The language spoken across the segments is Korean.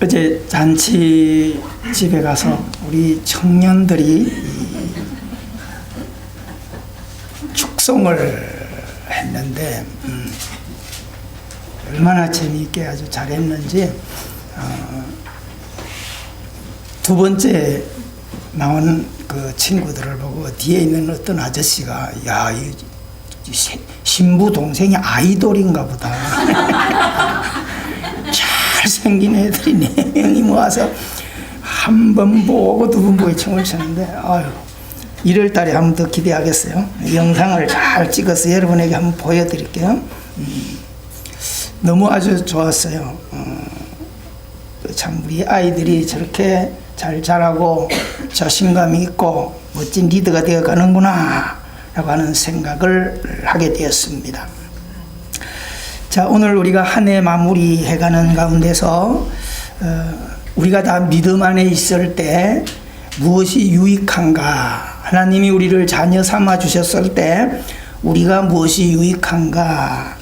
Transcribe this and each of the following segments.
어제 잔치 집에 가서 우리 청년들이 축송을 했는데 얼마나 재미있게 아주 잘했는지 두 번째 나온 그 친구들을 보고 뒤에 있는 어떤 아저씨가 야, 이 신부 동생이 아이돌인가 보다. 잘생긴 애들이 4명이 모아서 한 번 보고 두 번 보고 춤을 추는데 아유 1월 달에 한 번 더 기대하겠어요. 영상을 잘 찍어서 여러분에게 한번 보여드릴게요. 너무 아주 좋았어요. 참 우리 아이들이 저렇게 잘 자라고 자신감이 있고 멋진 리더가 되어 가는구나 라고 하는 생각을 하게 되었습니다. 자, 오늘 우리가 한 해 마무리해 가는 가운데서 우리가 다 믿음 안에 있을 때 무엇이 유익한가, 하나님이 우리를 자녀 삼아 주셨을 때 우리가 무엇이 유익한가.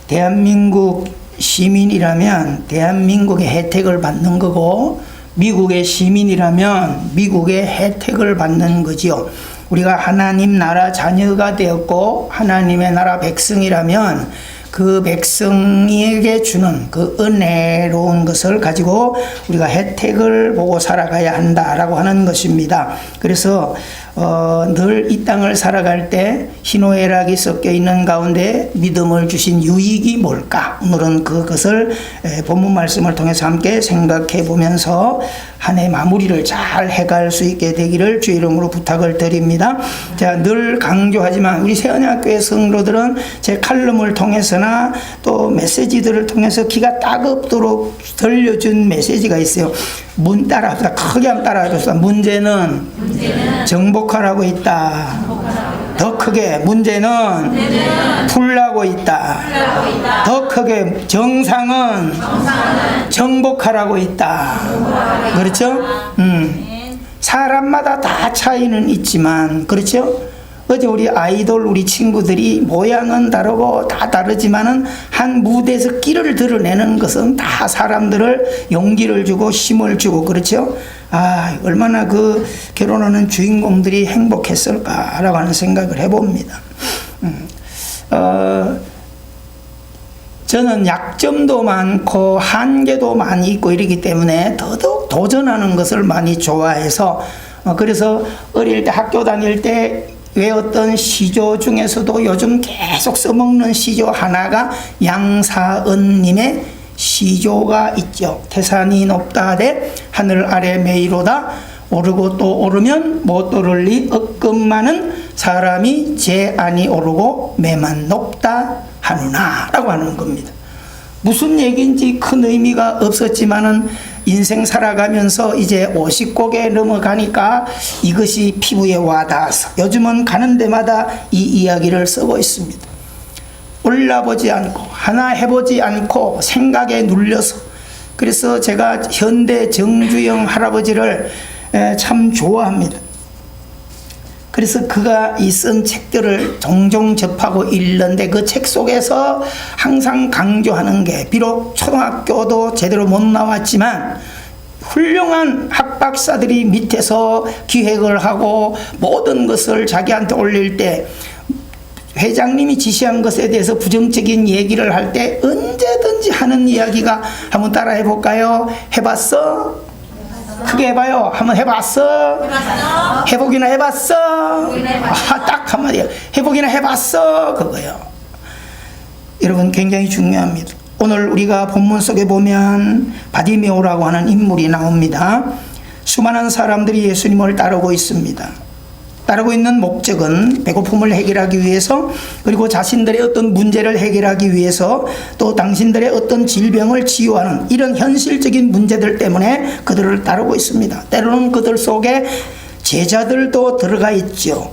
대한민국 시민이라면 대한민국의 혜택을 받는 거고, 미국의 시민이라면 미국의 혜택을 받는 거지요. 우리가 하나님 나라 자녀가 되었고 하나님의 나라 백성이라면 그 백성에게 주는 그 은혜로운 것을 가지고 우리가 혜택을 보고 살아가야 한다라고 하는 것입니다. 그래서 늘 이 땅을 살아갈 때 희노애락이 섞여 있는 가운데 믿음을 주신 유익이 뭘까? 오늘은 그것을 본문 말씀을 통해서 함께 생각해 보면서 한 해 마무리를 잘 해갈 수 있게 되기를 주의 이름으로 부탁을 드립니다. 자, 늘 강조하지만 우리 세언약교회 성도들은 제 칼럼을 통해서나 또 메시지들을 통해서 귀가 따갑도록 들려준 메시지가 있어요. 문 따라합시다. 크게 한번 따라합시다. 문제는 정복하라고 있다. 더 크게 문제는 풀라고 있다. 더 크게 정상은 정복하라고 있다. 그렇죠? 사람마다 다 차이는 있지만, 그렇죠? 어제 우리 아이돌 우리 친구들이 모양은 다르고 다 다르지만은 한 무대에서 끼를 드러내는 것은 다 사람들을 용기를 주고 힘을 주고, 그렇죠? 아, 얼마나 그 결혼하는 주인공들이 행복했을까라고 하는 생각을 해봅니다. 저는 약점도 많고 한계도 많이 있고 이러기 때문에 더더욱 도전하는 것을 많이 좋아해서 그래서 어릴 때 학교 다닐 때 외웠던 시조 중에서도 요즘 계속 써먹는 시조 하나가 양사은님의 시조가 있죠. 태산이 높다 하되 하늘 아래 메이로다. 오르고 또 오르면 못 오를 리 억금 많은 사람이 제 안이 오르고 매만 높다 하누나 라고 하는 겁니다. 무슨 얘기인지 큰 의미가 없었지만은 인생 살아가면서 이제 50곡에 넘어가니까 이것이 피부에 와닿아서 요즘은 가는 데마다 이 이야기를 쓰고 있습니다. 올라보지 않고 하나 해보지 않고 생각에 눌려서, 그래서 제가 현대 정주영 할아버지를 참 좋아합니다. 그래서 그가 이 쓴 책들을 종종 접하고 읽는데 그 책 속에서 항상 강조하는 게, 비록 초등학교도 제대로 못 나왔지만 훌륭한 학박사들이 밑에서 기획을 하고 모든 것을 자기한테 올릴 때 회장님이 지시한 것에 대해서 부정적인 얘기를 할 때 언제든지 하는 이야기가, 한번 따라 해볼까요? 해봤어? 크게 해봐요. 한번 해봤어? 해보기나 해봤어? 아, 딱 한마디 해보기나 해봤어? 그거요. 여러분, 굉장히 중요합니다. 오늘 우리가 본문 속에 보면 바디메오라고 하는 인물이 나옵니다. 수많은 사람들이 예수님을 따르고 있습니다. 따르고 있는 목적은 배고픔을 해결하기 위해서, 그리고 자신들의 어떤 문제를 해결하기 위해서, 또 당신들의 어떤 질병을 치유하는 이런 현실적인 문제들 때문에 그들을 따르고 있습니다. 때로는 그들 속에 제자들도 들어가 있죠.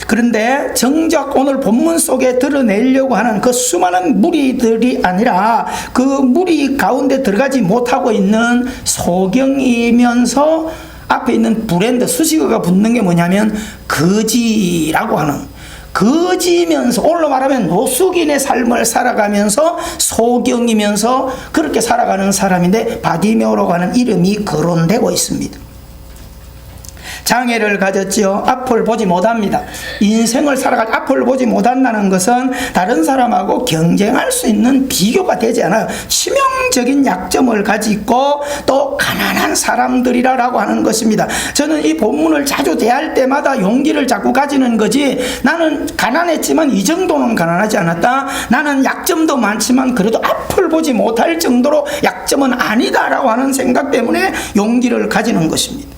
그런데 정작 오늘 본문 속에 드러내려고 하는 그 수많은 무리들이 아니라 그 무리 가운데 들어가지 못하고 있는 소경이면서 앞에 있는 브랜드 수식어가 붙는 게 뭐냐면 거지라고 하는, 거지면서, 오늘로 말하면 노숙인의 삶을 살아가면서 소경이면서 그렇게 살아가는 사람인데 바디메오라고 하는 이름이 거론되고 있습니다. 장애를 가졌지요. 앞을 보지 못합니다. 인생을 살아갈 앞을 보지 못한다는 것은 다른 사람하고 경쟁할 수 있는 비교가 되지 않아요. 치명적인 약점을 가지고 또 가난한 사람들이라고 하는 것입니다. 저는 이 본문을 자주 대할 때마다 용기를 자꾸 가지는 거지, 나는 가난했지만 이 정도는 가난하지 않았다, 나는 약점도 많지만 그래도 앞을 보지 못할 정도로 약점은 아니다라고 하는 생각 때문에 용기를 가지는 것입니다.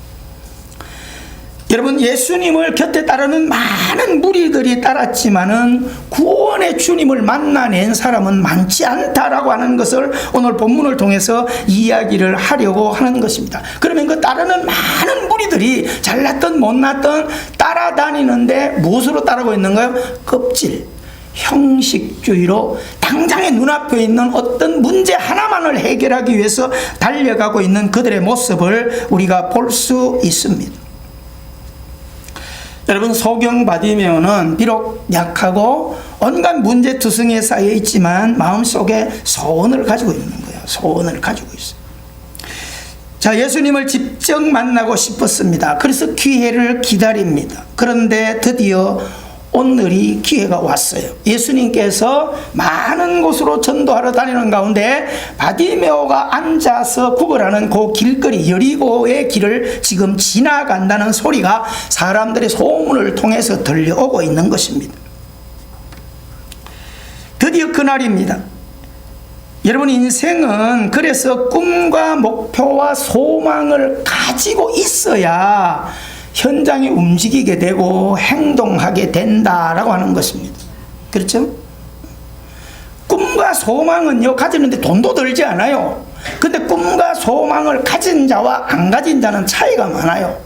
여러분, 예수님을 곁에 따르는 많은 무리들이 따랐지만은 구원의 주님을 만나낸 사람은 많지 않다라고 하는 것을 오늘 본문을 통해서 이야기를 하려고 하는 것입니다. 그러면 그 따르는 많은 무리들이 잘났든 못났든 따라다니는데 무엇으로 따르고 있는가요? 껍질, 형식주의로 당장의 눈앞에 있는 어떤 문제 하나만을 해결하기 위해서 달려가고 있는 그들의 모습을 우리가 볼 수 있습니다. 여러분, 소경 바디메오는 비록 약하고 온갖 문제투성이에 쌓여 있지만 마음속에 소원을 가지고 있는 거예요. 소원을 가지고 있어요. 자, 예수님을 직접 만나고 싶었습니다. 그래서 기회를 기다립니다. 그런데 드디어 오늘이 기회가 왔어요. 예수님께서 많은 곳으로 전도하러 다니는 가운데 바디메오가 앉아서 구걸하는 그 길거리, 여리고의 길을 지금 지나간다는 소리가 사람들의 소문을 통해서 들려오고 있는 것입니다. 드디어 그날입니다. 여러분, 인생은 그래서 꿈과 목표와 소망을 가지고 있어야 현장에 움직이게 되고 행동하게 된다라고 하는 것입니다. 그렇죠? 꿈과 소망은요, 가지는데 돈도 들지 않아요. 근데 꿈과 소망을 가진 자와 안 가진 자는 차이가 많아요.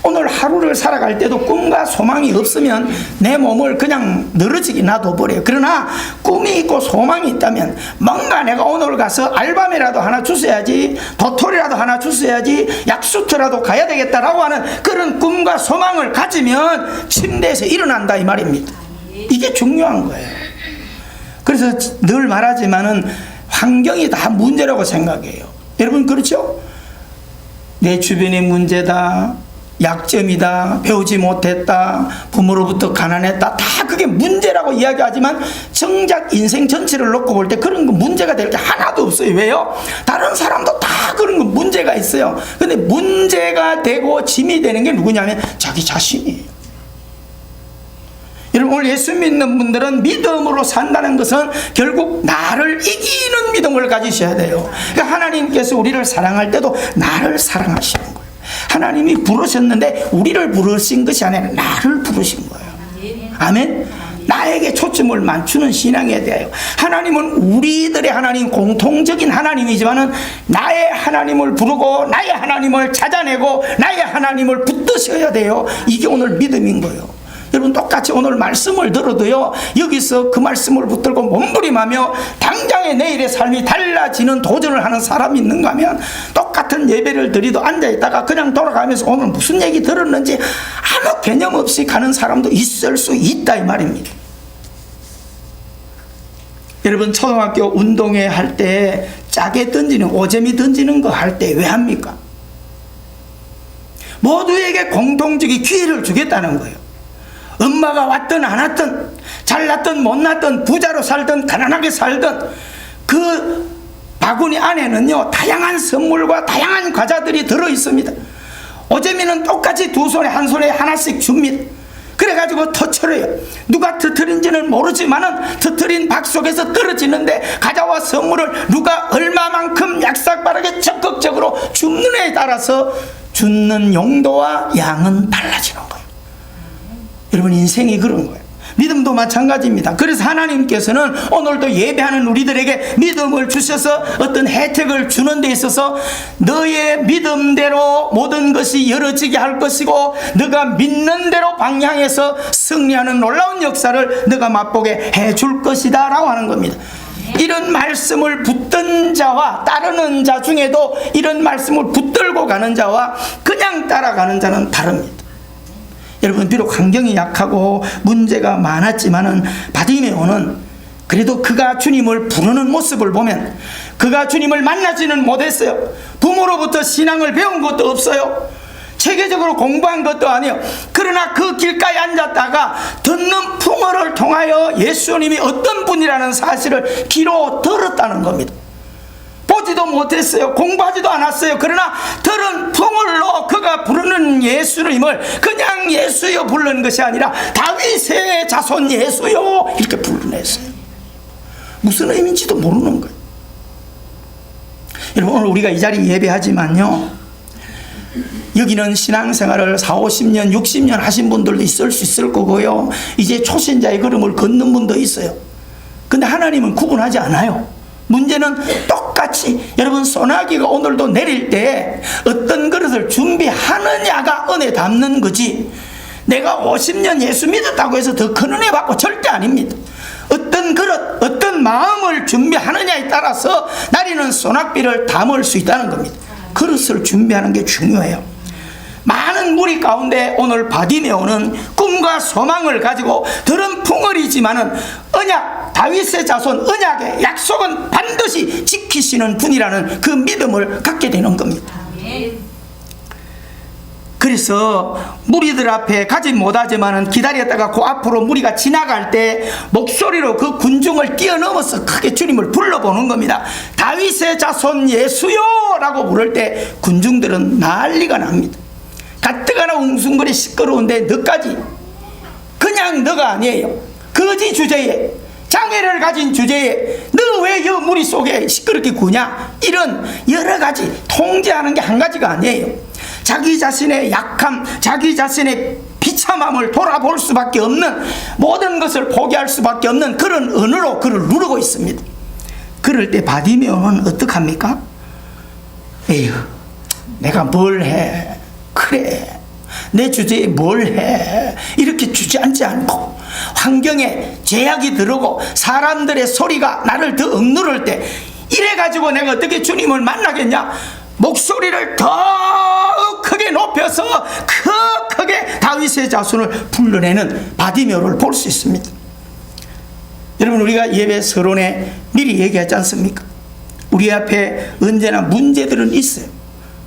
오늘 하루를 살아갈 때도 꿈과 소망이 없으면 내 몸을 그냥 늘어지게 놔둬버려요. 그러나 꿈이 있고 소망이 있다면 뭔가 내가 오늘 가서 알바매라도 하나 주셔야지, 도토리라도 하나 주셔야지, 약수터라도 가야 되겠다라고 하는 그런 꿈과 소망을 가지면 침대에서 일어난다 이 말입니다. 이게 중요한 거예요. 그래서 늘 말하지만은 환경이 다 문제라고 생각해요. 여러분, 그렇죠? 내 주변의 문제다, 약점이다, 배우지 못했다, 부모로부터 가난했다, 다 그게 문제라고 이야기하지만 정작 인생 전체를 놓고 볼 때 그런 거 문제가 될 게 하나도 없어요. 왜요? 다른 사람도 다 그런 거 문제가 있어요. 근데 문제가 되고 짐이 되는 게 누구냐면 자기 자신이에요. 여러분, 오늘 예수 믿는 분들은 믿음으로 산다는 것은 결국 나를 이기는 믿음을 가지셔야 돼요. 그러니까 하나님께서 우리를 사랑할 때도 나를 사랑하시는 거예요. 하나님이 부르셨는데 우리를 부르신 것이 아니라 나를 부르신 거예요. 아멘. 나에게 초점을 맞추는 신앙에 대하여 하나님은 우리들의 하나님, 공통적인 하나님이지만은 나의 하나님을 부르고 나의 하나님을 찾아내고 나의 하나님을 붙드셔야 돼요. 이게 오늘 믿음인 거예요. 여러분, 똑같이 오늘 말씀을 들어도요, 여기서 그 말씀을 붙들고 몸부림하며 당장의 내일의 삶이 달라지는 도전을 하는 사람이 있는가 하면 똑같은 예배를 드리도 앉아있다가 그냥 돌아가면서 오늘 무슨 얘기 들었는지 아무 개념 없이 가는 사람도 있을 수 있다 이 말입니다. 여러분, 초등학교 운동회 할 때 짜게 던지는, 오재미 던지는 거 할 때 왜 합니까? 모두에게 공통적인 기회를 주겠다는 거예요. 엄마가 왔든 안 왔든, 잘났든 못났든, 부자로 살든 가난하게 살든 그 바구니 안에는요 다양한 선물과 다양한 과자들이 들어있습니다. 오재미는 똑같이 두 손에 한 손에 하나씩 줍니다. 그래가지고 터트려요. 누가 터트린지는 모르지만은 터트린 박 속에서 떨어지는데 과자와 선물을 누가 얼마만큼 약삭빠르게 적극적으로 줍느냐에 따라서 줍는 용도와 양은 달라지는 거예요. 여러분, 인생이 그런 거예요. 믿음도 마찬가지입니다. 그래서 하나님께서는 오늘도 예배하는 우리들에게 믿음을 주셔서 어떤 혜택을 주는 데 있어서 너의 믿음대로 모든 것이 이루어지게 할 것이고 너가 믿는 대로 방향해서 승리하는 놀라운 역사를 너가 맛보게 해줄 것이다 라고 하는 겁니다. 이런 말씀을 붙든 자와 따르는 자 중에도 이런 말씀을 붙들고 가는 자와 그냥 따라가는 자는 다릅니다. 여러분, 비록 환경이 약하고 문제가 많았지만은 바디메오는 그래도 그가 주님을 부르는 모습을 보면 그가 주님을 만나지는 못했어요. 부모로부터 신앙을 배운 것도 없어요. 체계적으로 공부한 것도 아니에요. 그러나 그 길가에 앉았다가 듣는 풍어를 통하여 예수님이 어떤 분이라는 사실을 귀로 들었다는 겁니다. 보지도 못했어요. 공부하지도 않았어요. 그러나 들은 풍을로 그가 부르는 예수님을 그냥 예수여 부르는 것이 아니라 다윗의 자손 예수여 이렇게 부르냈어요. 무슨 의미인지도 모르는 거예요. 여러분, 오늘 우리가 이 자리 예배하지만요, 여기는 신앙생활을 40, 50년, 60년 하신 분들도 있을 수 있을 거고요, 이제 초신자의 걸음을 걷는 분도 있어요. 근데 하나님은 구분하지 않아요. 문제는 똑같이 여러분, 소나기가 오늘도 내릴 때 어떤 그릇을 준비하느냐가 은혜 담는 거지, 내가 50년 예수 믿었다고 해서 더 큰 은혜 받고 절대 아닙니다. 어떤 그릇, 어떤 마음을 준비하느냐에 따라서 나리는 소낙비를 담을 수 있다는 겁니다. 그릇을 준비하는 게 중요해요. 많은 무리 가운데 오늘 바디메오는 꿈과 소망을 가지고 들은 풍월이지만은 언약, 다윗의 자손 언약의 약속은 반드시 지키시는 분이라는 그 믿음을 갖게 되는 겁니다. 그래서 무리들 앞에 가지 못하지만은 기다렸다가 그 앞으로 무리가 지나갈 때 목소리로 그 군중을 뛰어넘어서 크게 주님을 불러보는 겁니다. 다윗의 자손 예수요 라고 부를 때 군중들은 난리가 납니다. 가뜩하나 웅숭거리 시끄러운데 너까지, 그냥 너가 아니에요. 거지 주제에, 장애를 가진 주제에 너 왜 이 무리 속에 시끄럽게 구냐, 이런 여러 가지 통제하는 게 한 가지가 아니에요. 자기 자신의 약함, 자기 자신의 비참함을 돌아볼 수밖에 없는, 모든 것을 포기할 수밖에 없는 그런 언어로 그를 누르고 있습니다. 그럴 때 바디메오는 어떡합니까? 에휴, 내가 뭘 해, 그래, 내 주제에 뭘 해, 이렇게 주저앉지 않고 환경에 제약이 들어오고 사람들의 소리가 나를 더 억누를 때, 이래가지고 내가 어떻게 주님을 만나겠냐, 목소리를 더 크게 높여서 크게 다윗의 자손을 불러내는 바디메오를 볼 수 있습니다. 여러분, 우리가 예배 서론에 미리 얘기하지 않습니까? 우리 앞에 언제나 문제들은 있어요.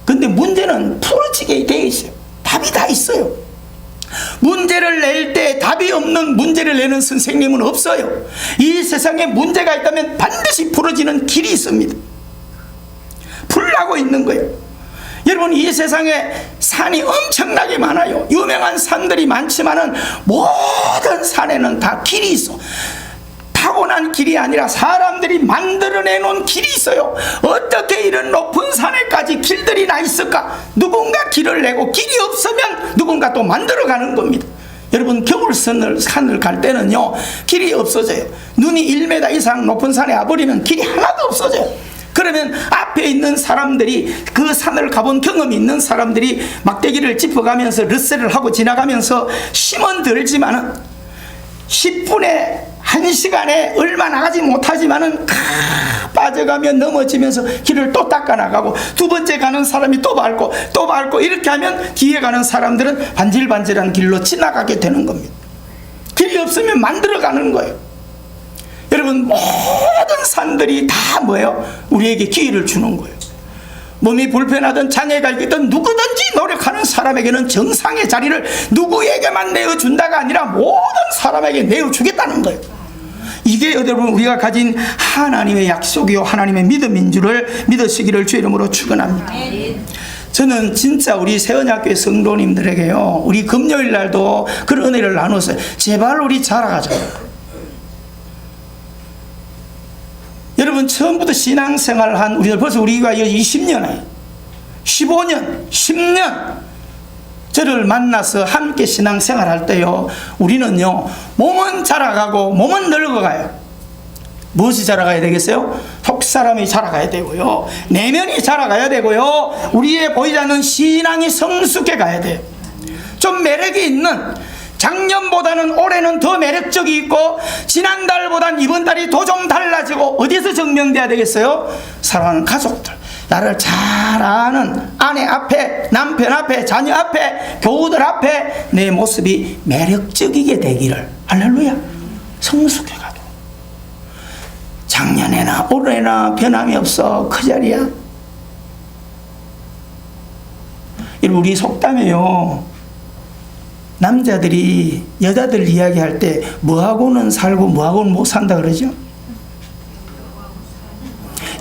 근데 문제는 풀어지게 되어 있어요. 답이 다 있어요. 문제를 낼 때 답이 없는 문제를 내는 선생님은 없어요. 이 세상에 문제가 있다면 반드시 풀어지는 길이 있습니다. 풀라고 있는 거예요. 여러분, 이 세상에 산이 엄청나게 많아요. 유명한 산들이 많지만은 모든 산에는 다 길이 있어. 타고난 길이 아니라 사람들이 만들어내 놓은 길이 있어요. 어떻게 이런 높은 산에까지 길들이 나 있을까? 누군가 길을 내고, 길이 없으면 누군가 또 만들어가는 겁니다. 여러분, 겨울산을 갈 때는요, 길이 없어져요. 눈이 1m 이상 높은 산에 와버리면 길이 하나도 없어져요. 그러면 앞에 있는 사람들이, 그 산을 가본 경험이 있는 사람들이 막대기를 짚어가면서 르세를 하고 지나가면서 힘은 들지만은 10분에 1시간에 얼마 나가지 못하지만은 빠져가면 넘어지면서 길을 또 닦아 나가고, 두 번째 가는 사람이 또 밟고 이렇게 하면 뒤에 가는 사람들은 반질반질한 길로 지나가게 되는 겁니다. 길이 없으면 만들어가는 거예요. 여러분, 모든 산들이 다 뭐예요? 우리에게 기회를 주는 거예요. 몸이 불편하든 장애가 있든 누구든지 노력하는 사람에게는 정상의 자리를 누구에게만 내어준다가 아니라 모든 사람에게 내어주겠다는 거예요. 이게 여러분, 우리가 가진 하나님의 약속이요 하나님의 믿음인 줄을 믿으시기를 주의 이름으로 축원합니다. 저는 진짜 우리 세언약교회 성도님들에게요, 우리 금요일 날도 그런 은혜를 나눴어요. 제발 우리 자라가자. 여러분, 처음부터 신앙생활을 한 우리들, 벌써 우리가 20년에 15년, 10년 저를 만나서 함께 신앙생활 할 때요, 우리는요, 몸은 자라가고 몸은 늙어가요. 무엇이 자라가야 되겠어요? 속사람이 자라가야 되고요, 내면이 자라가야 되고요, 우리의 보이지 않는 신앙이 성숙해 가야 돼요. 좀 매력이 있는, 작년보다는 올해는 더 매력적이 있고 지난달보단 이번 달이 더 좀 달라지고, 어디서 증명돼야 되겠어요? 사랑하는 가족들, 나를 잘 아는 아내 앞에, 남편 앞에, 자녀 앞에, 교우들 앞에 내 모습이 매력적이게 되기를. 할렐루야. 성숙해가도 작년에나 올해나 변함이 없어. 그 자리야. 우리 속담에요, 남자들이 여자들 이야기할 때 뭐하고는 살고 뭐하고는 못 산다 그러죠.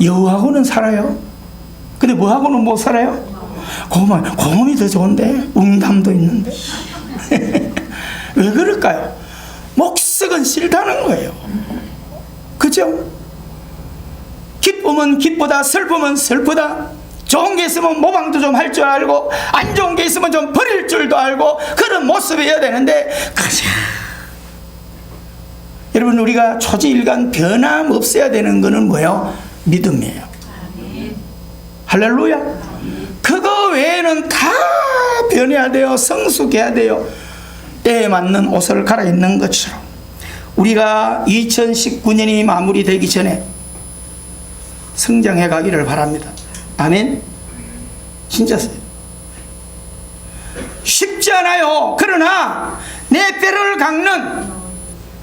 여우하고는 살아요. 근데 뭐하고는 못 살아요? 곰이 더 좋은데, 웅담도 있는데. 왜 그럴까요? 목석은 싫다는 거예요. 그죠? 기쁨은 기쁘다, 슬픔은 슬프다. 좋은 게 있으면 모방도 좀 할 줄 알고, 안 좋은 게 있으면 좀 버릴 줄도 알고, 그런 모습이어야 되는데, 가자. 여러분, 우리가 초지일간 변함없어야 되는 거는 뭐예요? 믿음이에요. 할렐루야. 그거 외에는 다 변해야 돼요. 성숙해야 돼요. 때에 맞는 옷을 갈아입는 것처럼 우리가 2019년이 마무리되기 전에 성장해 가기를 바랍니다. 아멘. 진짜 쉽지 않아요. 그러나 내 뼈를 깎는,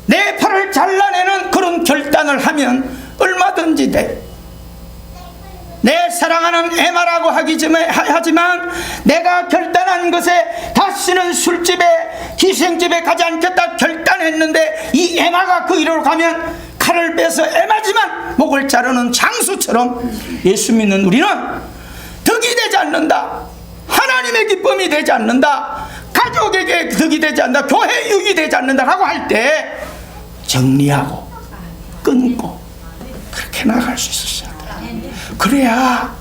내 팔을 잘라내는 그런 결단을 하면 얼마든지 돼. 내 사랑하는 에마라고 하지만 내가 결단한 것에 다시는 술집에, 희생집에 가지 않겠다 결단했는데, 이 에마가 그 일로 가면 칼을 빼서 에마지만 목을 자르는 장수처럼 예수 믿는 우리는 덕이 되지 않는다, 하나님의 기쁨이 되지 않는다, 가족에게 덕이 되지 않는다, 교회 유익이 되지 않는다라고 할 때 정리하고 끊고 그렇게 나갈 수 있었어야 돼요. 그래야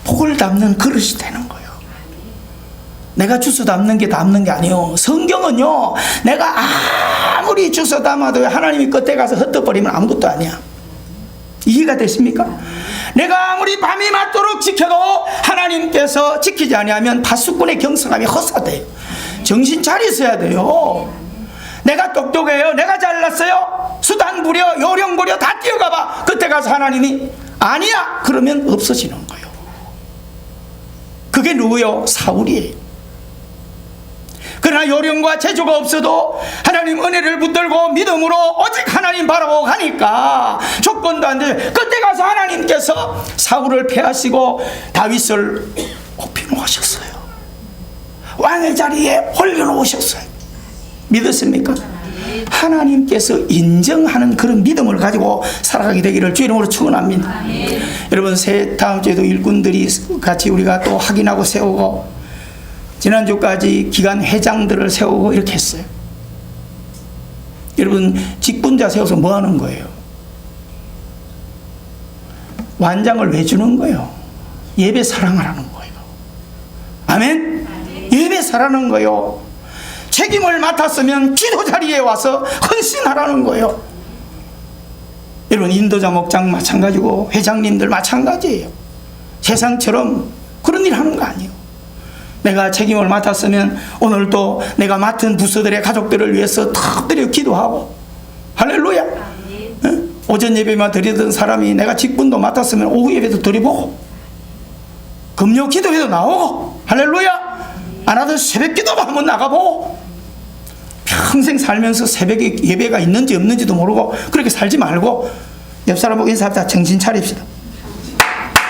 복을 담는 그릇이 되는 거예요. 내가 주워 담는 게 아니에요. 성경은요, 내가 아무리 주워 담아도 하나님이 끝에 가서 흩어버리면 아무것도 아니야. 이해가 되십니까? 내가 아무리 밤이 맞도록 지켜도 하나님께서 지키지 아니하면 파수꾼의 경성함이 허사돼요. 정신 차리셔야 돼요. 내가 똑똑해요, 내가 잘났어요, 수단 부려, 요령 부려, 다 뛰어가봐. 그때 가서 하나님이 아니야 그러면 없어지는 거예요. 그게 누구요? 사울이에요. 그러나 요령과 재주가 없어도 하나님 은혜를 붙들고 믿음으로 오직 하나님 바라보고 가니까 조건도 안 돼. 그때 가서 하나님께서 사울을 패하시고 다윗을 높여놓으셨어요. 왕의 자리에 올려놓으셨어요. 믿으십니까? 하나님께서 인정하는 그런 믿음을 가지고 살아가게 되기를 주 이름으로 축원합니다. 여러분, 다음 주에도 일꾼들이 같이 우리가 또 확인하고 세우고, 지난주까지 기관 회장들을 세우고 이렇게 했어요. 여러분, 직분자 세워서 뭐 하는 거예요? 완장을 왜 주는 거예요? 예배 사랑하라는 거예요. 아멘? 예배 사랑하는 거예요. 책임을 맡았으면 기도 자리에 와서 헌신하라는 거예요. 여러분, 인도자 목장 마찬가지고 회장님들 마찬가지예요. 세상처럼 그런 일 하는 거 아니에요. 내가 책임을 맡았으면 오늘도 내가 맡은 부서들의 가족들을 위해서 터뜨려 기도하고, 할렐루야. 오전 예배만 드리던 사람이 내가 직분도 맡았으면 오후 예배도 드려보고, 금요 기도회도 나오고, 할렐루야. 안 하던 새벽 기도도 한번 나가보고, 평생 살면서 새벽에 예배가 있는지 없는지도 모르고 그렇게 살지 말고 옆 사람 보고 인사합시다. 정신 차립시다.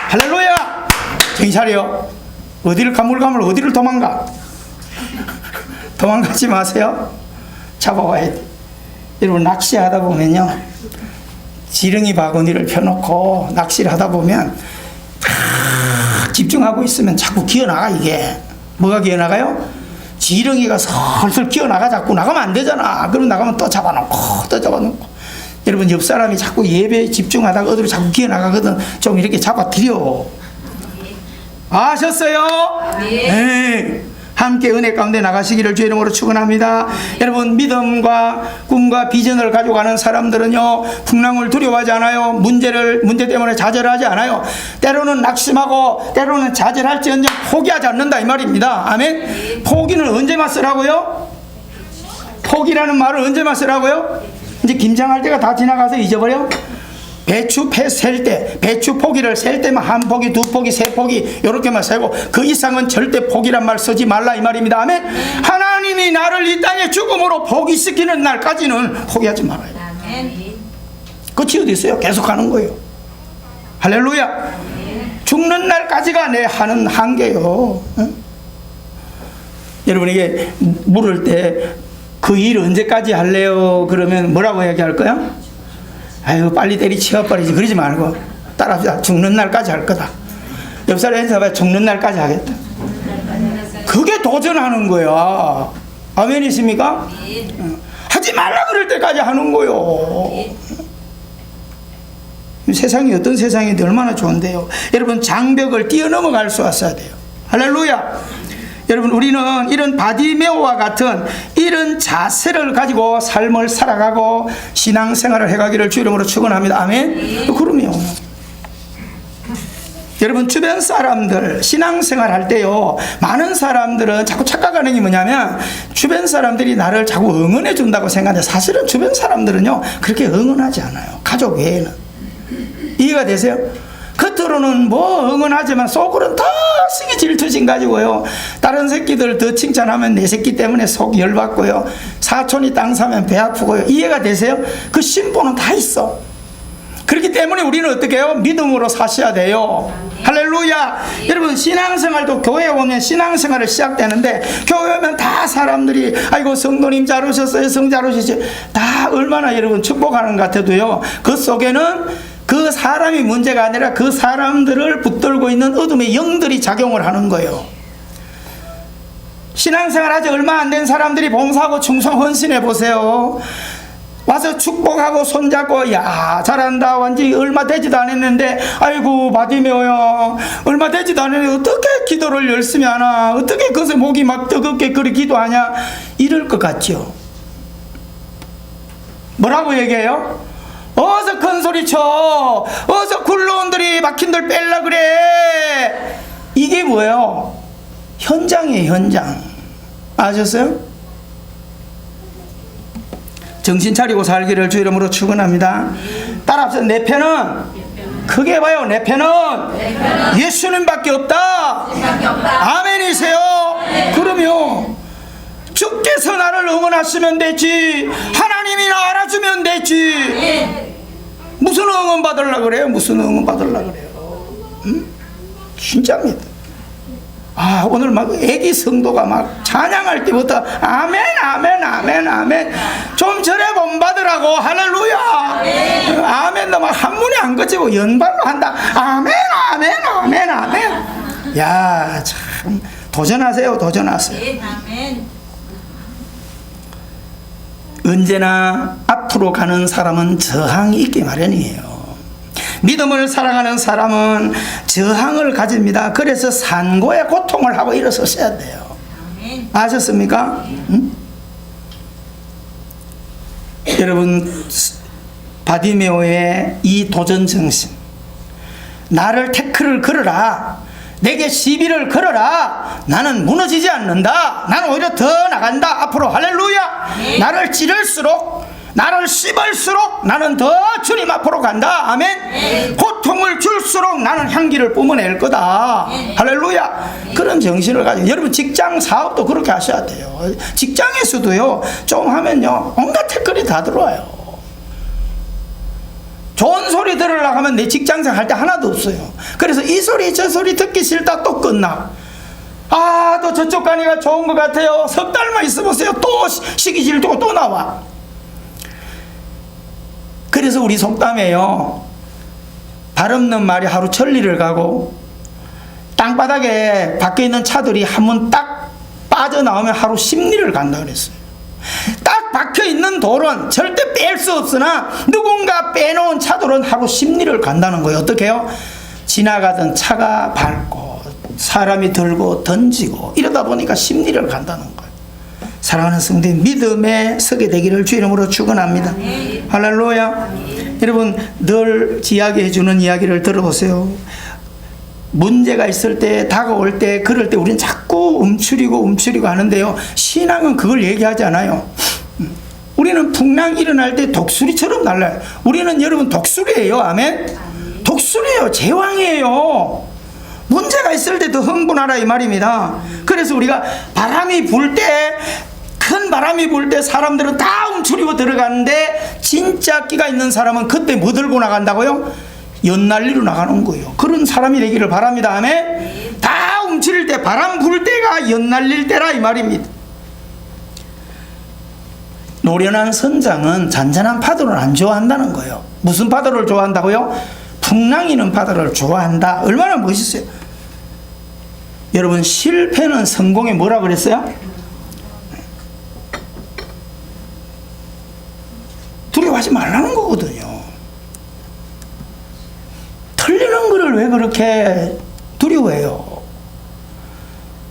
할렐루야. 정신 차려. 어디를 가물가물 어디를 도망가? 도망가지 마세요. 잡아와야 돼. 여러분, 낚시하다 보면요, 지렁이 바구니를 펴놓고 낚시를 하다 보면 집중하고 있으면 자꾸 기어나가. 이게 뭐가 기어나가요? 지렁이가 슬슬 기어나가. 자꾸 나가면 안 되잖아. 그럼 나가면 또 잡아놓고 또 잡아놓고. 여러분, 옆 사람이 자꾸 예배에 집중하다가 어디로 자꾸 기어나가거든. 좀 이렇게 잡아드려. 아셨어요? 네. 함께 은혜 가운데 나가시기를 주 이름으로 축원합니다. 여러분, 믿음과 꿈과 비전을 가지고 가는 사람들은요, 풍랑을 두려워하지 않아요. 문제 때문에 좌절하지 않아요. 때로는 낙심하고 때로는 좌절할지언정 포기하지 않는다 이 말입니다. 아멘. 포기는 언제만 쓰라고요? 포기라는 말을 언제만 쓰라고요? 이제 김장할 때가 다 지나가서 잊어버려? 배추 셀 때, 배추 포기를 셀 때만 한 포기, 두 포기, 세 포기 이렇게만 세고 그 이상은 절대 포기란 말 쓰지 말라 이 말입니다. 아멘. 하나님이 나를 이 땅에 죽음으로 포기시키는 날까지는 포기하지 말아요. 끝이 어디 있어요? 계속 하는 거예요. 할렐루야. 죽는 날까지가 내 하는 한계요. 응? 여러분 이게 물을 때 그 일 언제까지 할래요? 그러면 뭐라고 얘기할 거야? 아유 빨리 때리치워버리지 그러지 말고 따라합시다. 죽는 날까지 할 거다. 옆 사람 인사봐. 죽는 날까지 하겠다. 그게 도전하는 거야. 아멘이십니까? 하지 말라 그럴 때까지 하는 거요. 세상이 어떤 세상인데 얼마나 좋은데요. 여러분 장벽을 뛰어넘어갈 수 있어야 돼요. 할렐루야. 여러분 우리는 이런 바디메오와 같은 이런 자세를 가지고 삶을 살아가고 신앙생활을 해가기를 주 이름으로 축원합니다. 아멘. 그럼요. 여러분 주변 사람들 신앙생활 할 때요 많은 사람들은 자꾸 착각하는 게 뭐냐면 주변 사람들이 나를 자꾸 응원해 준다고 생각하는데 사실은 주변 사람들은요 그렇게 응원하지 않아요. 가족 외에는. 이해가 되세요? 겉으로는 뭐 응원하지만 속으로는 더 시기 질투심 가지고요 다른 새끼들 더 칭찬하면 내 새끼 때문에 속 열받고요 사촌이 땅 사면 배 아프고요. 이해가 되세요? 그 심보는 다 있어. 그렇기 때문에 우리는 어떻게 해요? 믿음으로 사셔야 돼요. 할렐루야. 여러분 신앙생활도 교회에 오면 신앙생활을 시작되는데 교회 오면 다 사람들이 아이고 성도님 잘 오셨어요. 성 잘 오셨어요. 다 얼마나 여러분 축복하는 것 같아도요 그 속에는 그 사람이 문제가 아니라 그 사람들을 붙들고 있는 어둠의 영들이 작용을 하는 거예요. 신앙생활 아직 얼마 안 된 사람들이 봉사하고 충성 헌신해 보세요. 와서 축복하고 손잡고 야 잘한다 완전히 얼마 되지도 않았는데 아이고 바디메오야 얼마 되지도 않았는데 어떻게 기도를 열심히 하나 어떻게 그것에 목이 막 뜨겁게 그리 기도하냐 이럴 것 같죠. 뭐라고 얘기해요? 어서 큰 소리 쳐 어서 굴러온들이 막힌들 뺄라 그래. 이게 뭐예요? 현장이에요. 현장. 아셨어요? 정신 차리고 살기를 주 이름으로 축원합니다. 따라합시다. 내 편은 크게 봐요. 내 편은 예수님밖에 없다. 아멘이세요? 그럼요 주께서 나를 응원하시면 되지 하나님이 나 알아주면 되지 무슨 응원 받으려고 그래요? 무슨 응원 받으려고 그래요? 응? 진짜입니다. 아 오늘 막 애기 성도가 막 찬양할 때부터 아멘 아멘 아멘 아멘 좀 전에 본받으라고 할렐루야 아멘도 막 한문이 안 거치고 연발로 한다 아멘 아멘 아멘 아멘. 야 참 도전하세요. 도전하세요. 아멘. 언제나 앞으로 가는 사람은 저항이 있기 마련이에요. 믿음을 사랑하는 사람은 저항을 가집니다. 그래서 산고의 고통을 하고 일어서셔야 돼요. 아셨습니까? 응? 여러분 바디메오의 이 도전정신 나를 태클을 걸어라 내게 시비를 걸어라 나는 무너지지 않는다 나는 오히려 더 나간다 앞으로 할렐루야 나를 찌를수록 나를 씹을수록 나는 더 주님 앞으로 간다 아멘 고통을 줄수록 나는 향기를 뿜어낼 거다 할렐루야 그런 정신을 가지고 여러분 직장 사업도 그렇게 하셔야 돼요. 직장에서도요 좀 하면요 온갖 댓글이 다 들어와요. 좋은 소리 들으려고 하면 내 직장생 할 때 하나도 없어요. 그래서 이 소리 저 소리 듣기 싫다 또 끝나. 아 또 저쪽 가니까 좋은 것 같아요. 석 달만 있어보세요. 또 시기 질투고 또 나와. 그래서 우리 속담에요 발 없는 말이 하루 천리를 가고 땅바닥에 밖에 있는 차들이 한 번 딱 빠져나오면 하루 10리를 간다 그랬어요. 딱 박혀있는 돌은 절대 뺄 수 없으나 누군가 빼놓은 차들은 하루 10리를 간다는 거예요. 어떻게 해요? 지나가던 차가 밟고 사람이 들고 던지고 이러다 보니까 10리를 간다는 거예요. 사랑하는 성도님 믿음에 서게 되기를 주 이름으로 축원합니다. 할렐루야. 여러분 늘 이야기해 주는 이야기를 들어보세요. 문제가 있을 때 다가올 때 그럴 때 우리는 자꾸 움츠리고 하는데요 신앙은 그걸 얘기하지 않아요. 우리는 풍랑 일어날 때 독수리처럼 날라요. 우리는 여러분 독수리예요. 아멘? 독수리예요. 제왕이에요. 문제가 있을 때 더 흥분하라 이 말입니다. 그래서 우리가 바람이 불 때, 큰 바람이 불 때 사람들은 다 움츠리고 들어가는데 진짜 끼가 있는 사람은 그때 뭐 들고 나간다고요? 연날리로 나가는 거예요. 그런 사람이 되기를 바랍니다. 아멘? 다 움츠릴 때, 바람 불 때가 연날릴 때라 이 말입니다. 노련한 선장은 잔잔한 파도를 안 좋아한다는 거예요. 무슨 파도를 좋아한다고요? 풍랑이는 파도를 좋아한다. 얼마나 멋있어요. 여러분, 실패는 성공의 뭐라 그랬어요? 두려워하지 말라는 거거든요. 틀리는 거를 왜 그렇게 두려워해요?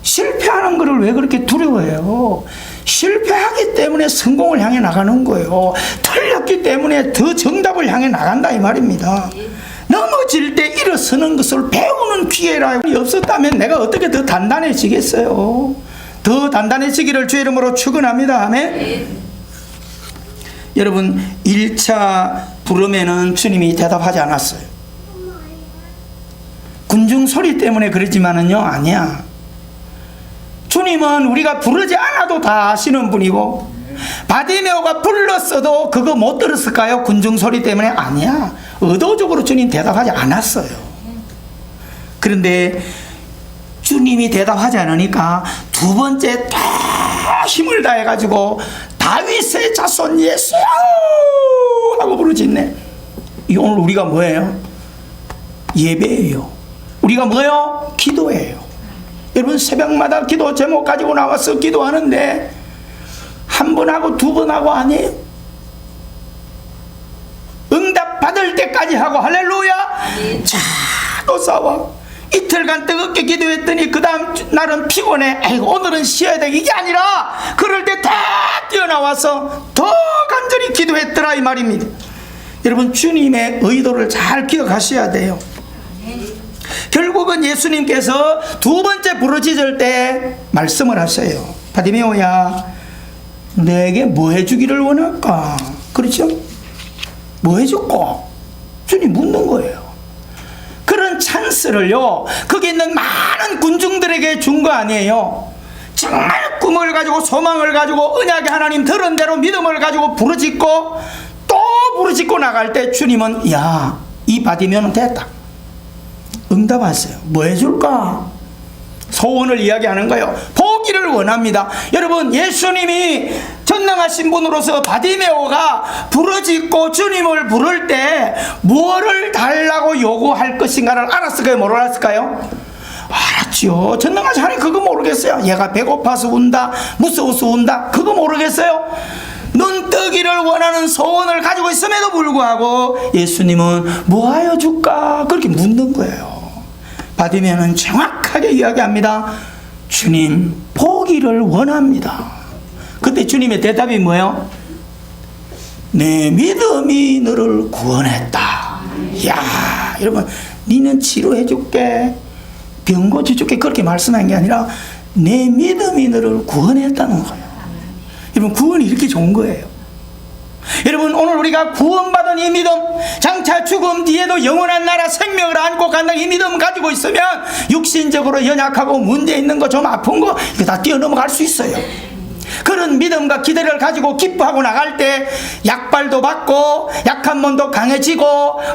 실패하는 거를 왜 그렇게 두려워해요? 실패하기 때문에 성공을 향해 나가는 거예요. 틀렸기 때문에 더 정답을 향해 나간다 이 말입니다. 넘어질 때 일어서는 것을 배우는 기회라 없었다면 내가 어떻게 더 단단해지겠어요? 더 단단해지기를 주의 이름으로 축원합니다. 아멘. 여러분, 1차 부름에는 주님이 대답하지 않았어요. 군중 소리 때문에 그러지만은요, 아니야. 주님은 우리가 부르지 않아도 다 아시는 분이고, 바디메오가 불렀어도 그거 못 들었을까요? 군중 소리 때문에? 아니야. 의도적으로 주님 대답하지 않았어요. 그런데 주님이 대답하지 않으니까 두 번째 다 힘을 다해가지고 다윗의 자손 예수 하고 부르짖네. 이 오늘 우리가 뭐예요? 예배예요. 우리가 뭐예요? 기도예요. 여러분, 새벽마다 기도 제목 가지고 나와서 기도하는데 한 번 하고 두 번 하고 아니에요. 응답 받을 때까지 하고 할렐루야. 자꾸 싸워. 이틀간 뜨겁게 기도했더니 그 다음 날은 피곤해. 아이고 오늘은 쉬어야 돼. 이게 아니라 그럴 때 다 뛰어나와서 더 간절히 기도했더라 이 말입니다. 여러분, 주님의 의도를 잘 기억하셔야 돼요. 결국은 예수님께서 두 번째 부르짖을 때 말씀을 하셔요. 바디메오야, 내게 뭐 해주기를 원할까? 그렇죠? 뭐 해줄까? 주님 묻는 거예요. 그런 찬스를요, 거기 있는 많은 군중들에게 준 거 아니에요. 정말 꿈을 가지고 소망을 가지고 언약의 하나님 들은 대로 믿음을 가지고 부르짖고 또 부르짖고 나갈 때 주님은 야, 이 바디메오는 됐다. 응답하세요. 뭐 해줄까? 소원을 이야기하는 거예요. 보기를 원합니다. 여러분, 예수님이 전능하신 분으로서 바디메오가 부르짖고 주님을 부를 때 뭐를 달라고 요구할 것인가를 알았을까요? 뭘 알았을까요? 알았죠. 전능하신 하나님 그거 모르겠어요. 얘가 배고파서 운다, 무서워서 운다, 그거 모르겠어요. 눈 뜨기를 원하는 소원을 가지고 있음에도 불구하고 예수님은 뭐 하여 줄까? 그렇게 묻는 거예요. 바디메오는 정확하게 이야기합니다. 주님, 보기를 원합니다. 그때 주님의 대답이 뭐예요? 내 믿음이 너를 구원했다. 야, 여러분, 니는 치료해 줄게, 병 고쳐 줄게, 그렇게 말씀한 게 아니라 내 믿음이 너를 구원했다는 거예요. 여러분, 구원이 이렇게 좋은 거예요. 여러분, 오늘 우리가 구원받은 이 믿음, 장차 죽음 뒤에도 영원한 나라 생명을 안고 간다는 이 믿음 가지고 있으면 육신적으로 연약하고 문제 있는 거, 좀 아픈 거 이거 다 뛰어넘어갈 수 있어요. 그런 믿음과 기대를 가지고 기뻐하고 나갈 때 약발도 받고 약한 몸도 강해지고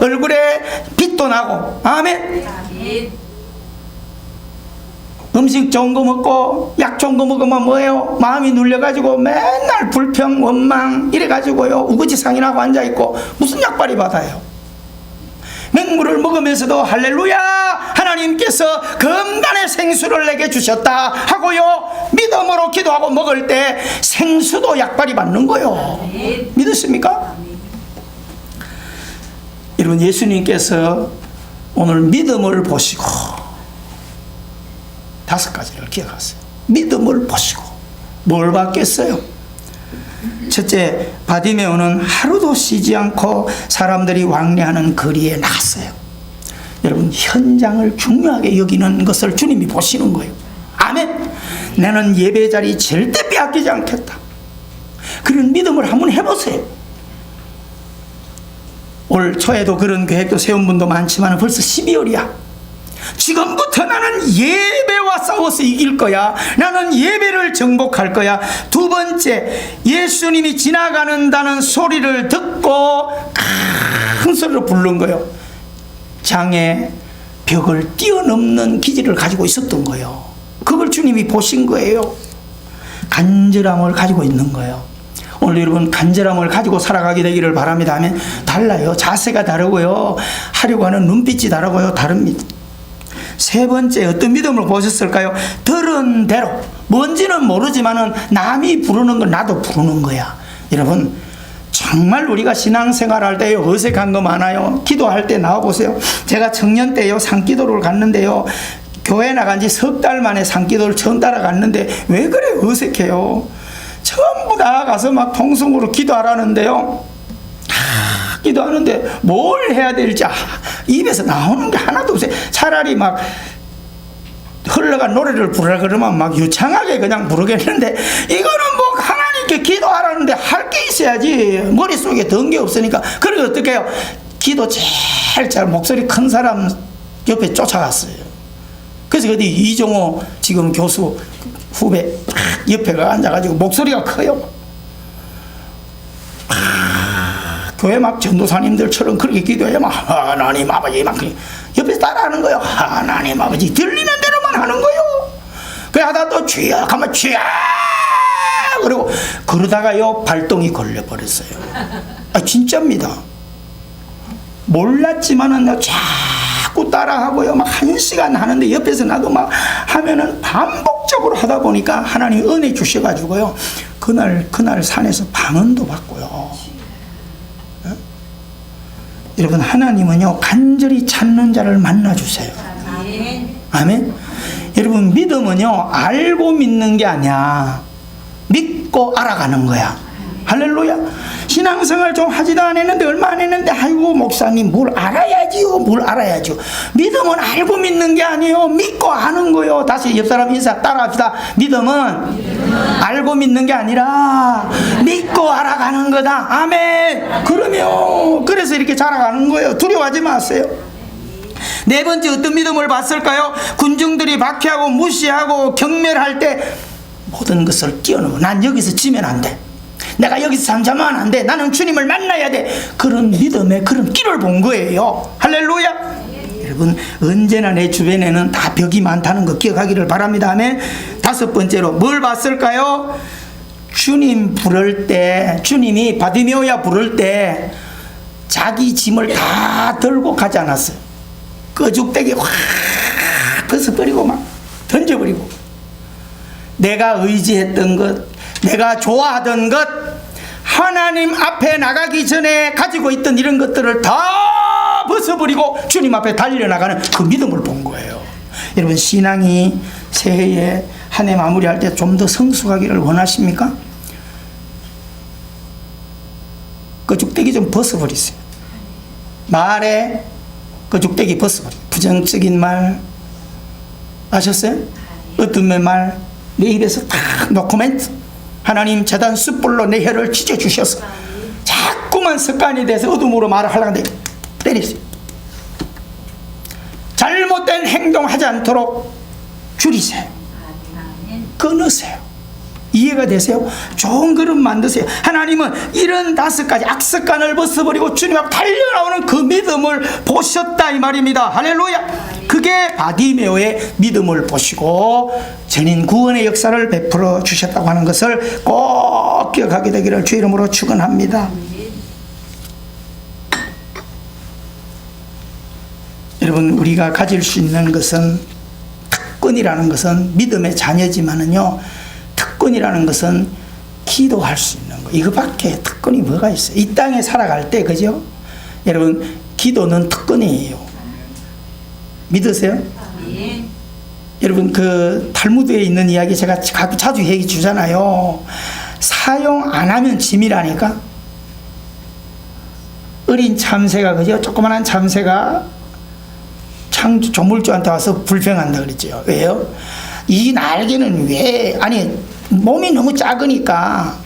얼굴에 빛도 나고. 아멘. 음식 좋은 거 먹고 약 좋은 거 먹으면 뭐예요? 마음이 눌려가지고 맨날 불평, 원망 이래가지고요 우거지상이 나고 앉아있고 무슨 약발이 받아요? 맹물을 먹으면서도 할렐루야, 하나님께서 금단의 생수를 내게 주셨다 하고요 믿음으로 기도하고 먹을 때 생수도 약발이 받는 거예요. 믿으십니까? 여러분, 예수님께서 오늘 믿음을 보시고 5가지를 기억하세요. 믿음을 보시고 뭘 받겠어요? 첫째, 바디메오는 하루도 쉬지 않고 사람들이 왕래하는 거리에 나갔어요. 여러분, 현장을 중요하게 여기는 것을 주님이 보시는 거예요. 아멘. 나는 예배 자리 절대 빼앗기지 않겠다. 그런 믿음을 한번 해보세요. 올 초에도 그런 계획도 세운 분도 많지만 벌써 12월이야. 지금부터 나는 예배와 싸워서 이길 거야. 나는 예배를 정복할 거야. 두 번째, 예수님이 지나가는다는 소리를 듣고 큰 소리로 부른 거예요. 장애 벽을 뛰어넘는 기질을 가지고 있었던 거예요. 그걸 주님이 보신 거예요. 간절함을 가지고 있는 거예요. 오늘 여러분 간절함을 가지고 살아가게 되기를 바랍니다. 하면 달라요. 자세가 다르고요. 하려고 하는 눈빛이 다르고요. 다릅니다. 세 번째, 어떤 믿음을 보셨을까요? 들은 대로, 뭔지는 모르지만은 남이 부르는 건 나도 부르는 거야. 여러분, 정말 우리가 신앙생활할 때요, 어색한 거 많아요. 기도할 때 나와보세요. 제가 청년 때요, 산기도를 갔는데요, 교회 나간 지 석 달 만에 산기도를 처음 따라갔는데 왜 그래 어색해요? 전부 다 가서 막 통성으로 기도하라는데요, 기도하는데 뭘 해야 될지 입에서 나오는 게 하나도 없어요. 차라리 막 흘러간 노래를 부르라 그러면 막 유창하게 그냥 부르겠는데, 이거는 뭐 하나님께 기도하라는데 할 게 있어야지. 머릿속에 든 게 없으니까. 그러게 어떻게 해요? 기도 제일 잘 목소리 큰 사람 옆에 쫓아갔어요. 그래서 어디 이종호 지금 교수 후배 옆에가 앉아가지고 목소리가 커요. 교회 막 전도사님들처럼 그렇게 기도해야 막 하나님 아버지 막 옆에서 따라하는 거예요. 하나님 아버지 들리는 대로만 하는 거예요. 그래 하다 또 주여 가면 주여 그리고 그러다가요 발동이 걸려버렸어요. 진짜입니다. 몰랐지만은 자꾸 따라하고요 막 1시간 하는데 옆에서 나도 막 하면은 반복적으로 하다 보니까 하나님 은혜 주셔가지고요 그날 산에서 방언도 받고요. 여러분, 하나님은요 간절히 찾는 자를 만나주세요. 아멘. 여러분, 믿음은요 알고 믿는 게 아니야. 믿고 알아가는 거야. 할렐루야. 신앙생활 좀 하지도 않았는데, 얼마 안 했는데, 아이고 목사님 뭘 알아야지요, 뭘 알아야죠. 믿음은 알고 믿는 게 아니에요. 믿고 아는 거요. 다시 옆 사람 인사 따라합시다. 믿음은 알고 믿는 게 아니라 믿고 알아가는 거다. 아멘. 그러면 그래서 이렇게 자라가는 거예요. 두려워하지 마세요. 네 번째, 어떤 믿음을 봤을까요? 군중들이 박해하고 무시하고 경멸할 때 모든 것을 뛰어넘어. 난 여기서 지면 안 돼. 내가 여기서 잠잠하면 안 돼. 나는 주님을 만나야 돼. 그런 믿음의 그런 끼를 본 거예요. 할렐루야. 여러분, 언제나 내 주변에는 다 벽이 많다는 거 기억하기를 바랍니다. 아멘. 다섯 번째로 뭘 봤을까요? 주님 부를 때, 주님이 바디메오야 부를 때 자기 짐을 다 들고 가지 않았어요. 끄죽대기 확 벗어버리고 막 던져버리고, 내가 의지했던 것, 내가 좋아하던 것, 하나님 앞에 나가기 전에 가지고 있던 이런 것들을 다 벗어버리고 주님 앞에 달려나가는 그 믿음을 본 거예요. 여러분, 신앙이 새해에 한 해 마무리할 때 좀 더 성숙하기를 원하십니까? 끄죽대기 좀 벗어버리세요. 말에 끄죽대기 벗어버리세요. 부정적인 말 아셨어요? 어떤 말 내 입에서 딱 노코멘트. 하나님 재단 숯불로 내 혀를 찢어주셔서 자꾸만 습관이 돼서 어둠으로 말을 하려고 하는데 때리세요. 잘못된 행동하지 않도록 줄이세요. 끊으세요. 이해가 되세요? 좋은 그릇 만드세요. 하나님은 이런 5가지 악습관을 벗어버리고 주님 앞 달려나오는 그 믿음을 보셨다 이 말입니다. 할렐루야. 그게 바디메오의 믿음을 보시고 전인 구원의 역사를 베풀어 주셨다고 하는 것을 꼭 기억하게 되기를 주 이름으로 축원합니다. 여러분, 우리가 가질 수 있는 것은, 특권이라는 것은 믿음의 자녀지만은요, 특권이라는 것은 기도할 수 있는 거. 이거밖에 특권이 뭐가 있어요? 이 땅에 살아갈 때, 그죠? 여러분, 기도는 특권이에요. 믿으세요? 여러분, 그 탈무드에 있는 이야기 제가 자주 얘기 주잖아요. 사용 안 하면 짐이라니까. 어린 참새가, 그죠? 조그만한 참새가 창조 조물주한테 와서 불평한다 그랬죠. 왜요? 이 날개는 왜, 아니 몸이 너무 작으니까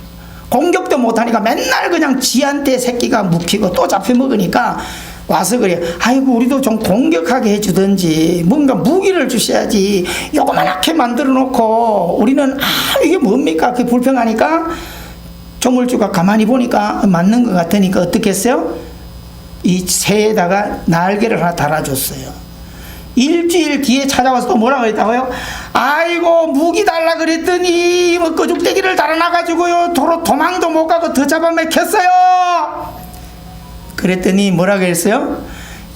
공격도 못하니까 맨날 그냥 지한테 새끼가 묵히고 또 잡혀 먹으니까 와서 그래, 아이고 우리도 좀 공격하게 해주든지 뭔가 무기를 주셔야지 요거만하게 만들어 놓고 우리는 이게 뭡니까? 그게 불평하니까 조물주가 가만히 보니까 맞는 것 같으니까 어떻게 했어요? 이 새에다가 날개를 하나 달아줬어요. 일주일 뒤에 찾아와서 또 뭐라고 했다고요? 아이고 무기 달라 그랬더니 뭐 거죽대기를 달아놔가지고요 도망도 못 가고 더 잡아먹혔어요. 그랬더니 뭐라고 했어요?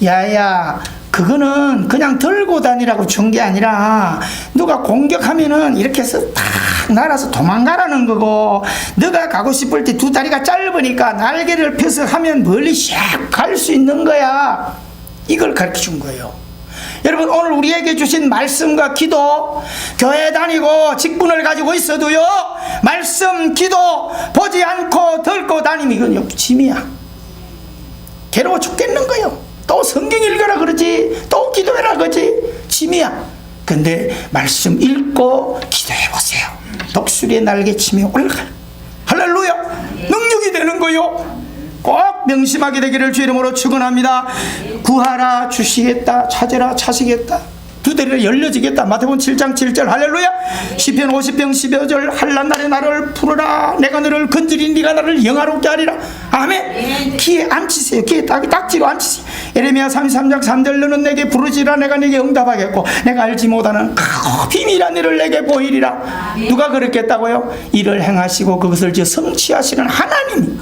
야야 그거는 그냥 들고 다니라고 준 게 아니라 누가 공격하면은 이렇게 해서 탁 날아서 도망가라는 거고, 너가 가고 싶을 때 두 다리가 짧으니까 날개를 펴서 하면 멀리 샥 갈 수 있는 거야. 이걸 가르쳐 준 거예요. 여러분 오늘 우리에게 주신 말씀과 기도, 교회 다니고 직분을 가지고 있어도요 말씀 기도 보지 않고 들고 다니면 이건 짐이야. 괴로워 죽겠는 거예요. 또 성경 읽으라 그러지, 또 기도해라 그러지, 짐이야. 근데 말씀 읽고 기도해 보세요. 독수리의 날개침이 올라가요. 할렐루야. 능력이 되는 거요. 꼭 명심하게 되기를 주 이름으로 축원합니다. 구하라 주시겠다, 찾으라 찾으겠다, 두 다리를 열려지겠다. 마태복음 7장 7절 할렐루야. 시편 50편 12절 한란 날에 나를 부르라, 내가 너를 건드리니 네가 나를 영화롭게 하리라. 아멘. 귀에 앉히세요. 귀에 딱지로 앉히세요. 예레미야 33장 3절 너는 내게 부르지라 내가 내게 응답하겠고 내가 알지 못하는 비밀한 일을 내게 보이리라. 누가 그랬겠다고요? 이를 행하시고 그것을 성취하시는 하나님이.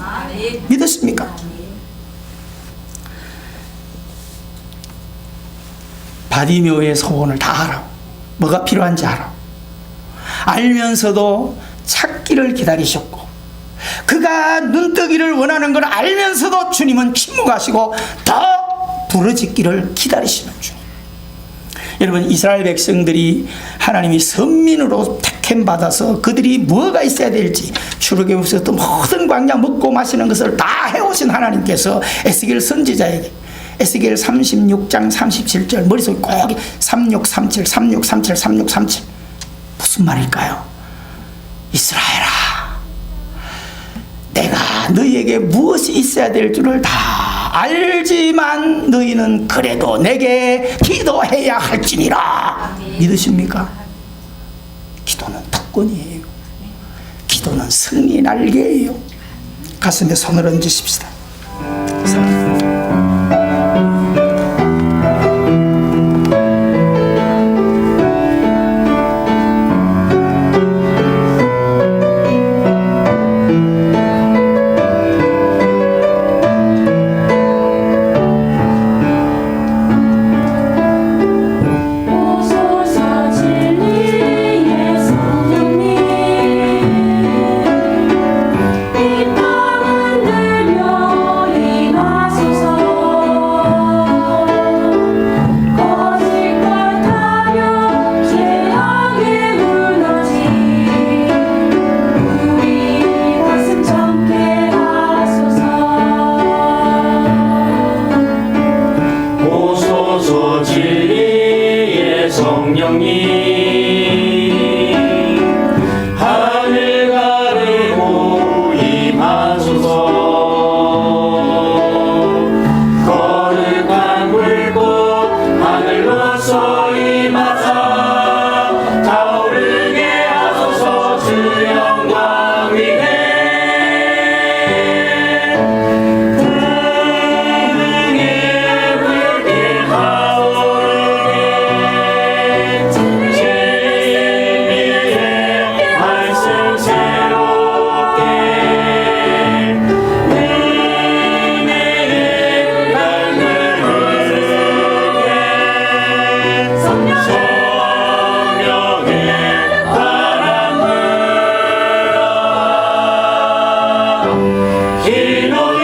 믿으십니까? 바디메오의 소원을 다 알아. 뭐가 필요한지 알아. 알면서도 찾기를 기다리셨고, 그가 눈뜨기를 원하는 걸 알면서도 주님은 침묵하시고 더 부르짖기를 기다리시는 주님. 여러분 이스라엘 백성들이 하나님이 선민으로 택임 받아서 그들이 뭐가 있어야 될지 출애굽에서부터 모든 광야 먹고 마시는 것을 다 해오신 하나님께서 에스겔 선지자에게 에스겔 36장 37절 머릿속에 꼭 3637 3637 3637 무슨 말일까요? 이스라엘아, 내가 너희에게 무엇이 있어야 될 줄을 다 알지만 너희는 그래도 내게 기도해야 할지니라. 믿으십니까? 기도는 특권이에요. 기도는 승리 날개예요. 가슴에 손을 얹으십시다. He knows.